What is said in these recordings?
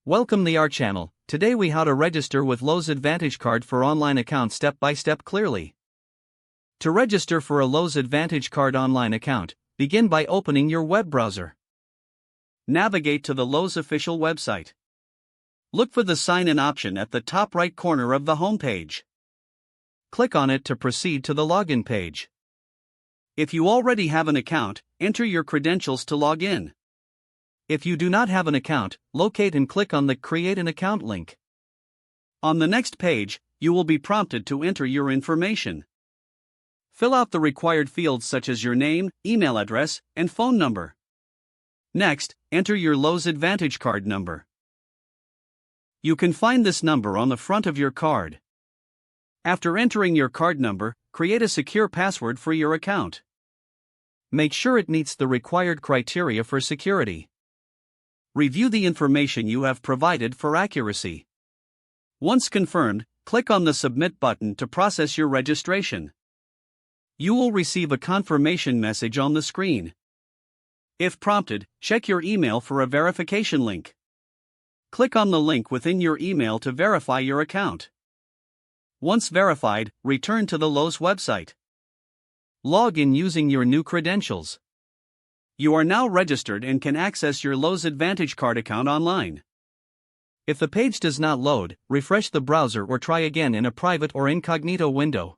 Welcome to our channel. Today we how to register with Lowe's Advantage Card for online account step by step clearly. To register for a Lowe's Advantage Card online account, begin by opening your web browser. Navigate to the Lowe's official website. Look for the sign in option at the top right corner of the home page. Click on it to proceed to the login page. If you already have an account, enter your credentials to log in. If you do not have an account, locate and click on the Create an Account link. On the next page, you will be prompted to enter your information. Fill out the required fields such as your name, email address, and phone number. Next, enter your Lowe's Advantage Card number. You can find this number on the front of your card. After entering your card number, create a secure password for your account. Make sure it meets the required criteria for security. Review the information you have provided for accuracy. Once confirmed, click on the Submit button to process your registration. You will receive a confirmation message on the screen. If prompted, check your email for a verification link. Click on the link within your email to verify your account. Once verified, return to the Lowe's website. Log in using your new credentials. You are now registered and can access your Lowe's Advantage Card account online. If the page does not load, refresh the browser or try again in a private or incognito window.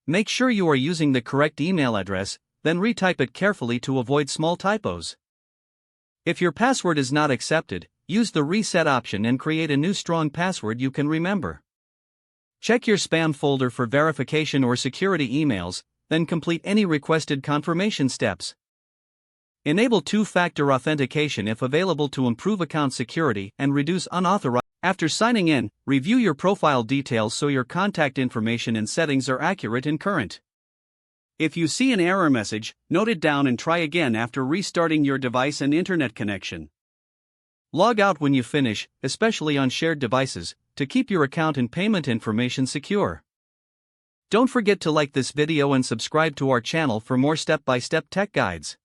Make sure you are using the correct email address, then retype it carefully to avoid small typos. If your password is not accepted, use the reset option and create a new strong password you can remember. Check your spam folder for verification or security emails, then complete any requested confirmation steps. Enable two-factor authentication if available to improve account security and reduce unauthorized. After signing in, review your profile details so your contact information and settings are accurate and current. If you see an error message, note it down and try again after restarting your device and internet connection. Log out when you finish, especially on shared devices, to keep your account and payment information secure. Don't forget to like this video and subscribe to our channel for more step-by-step tech guides.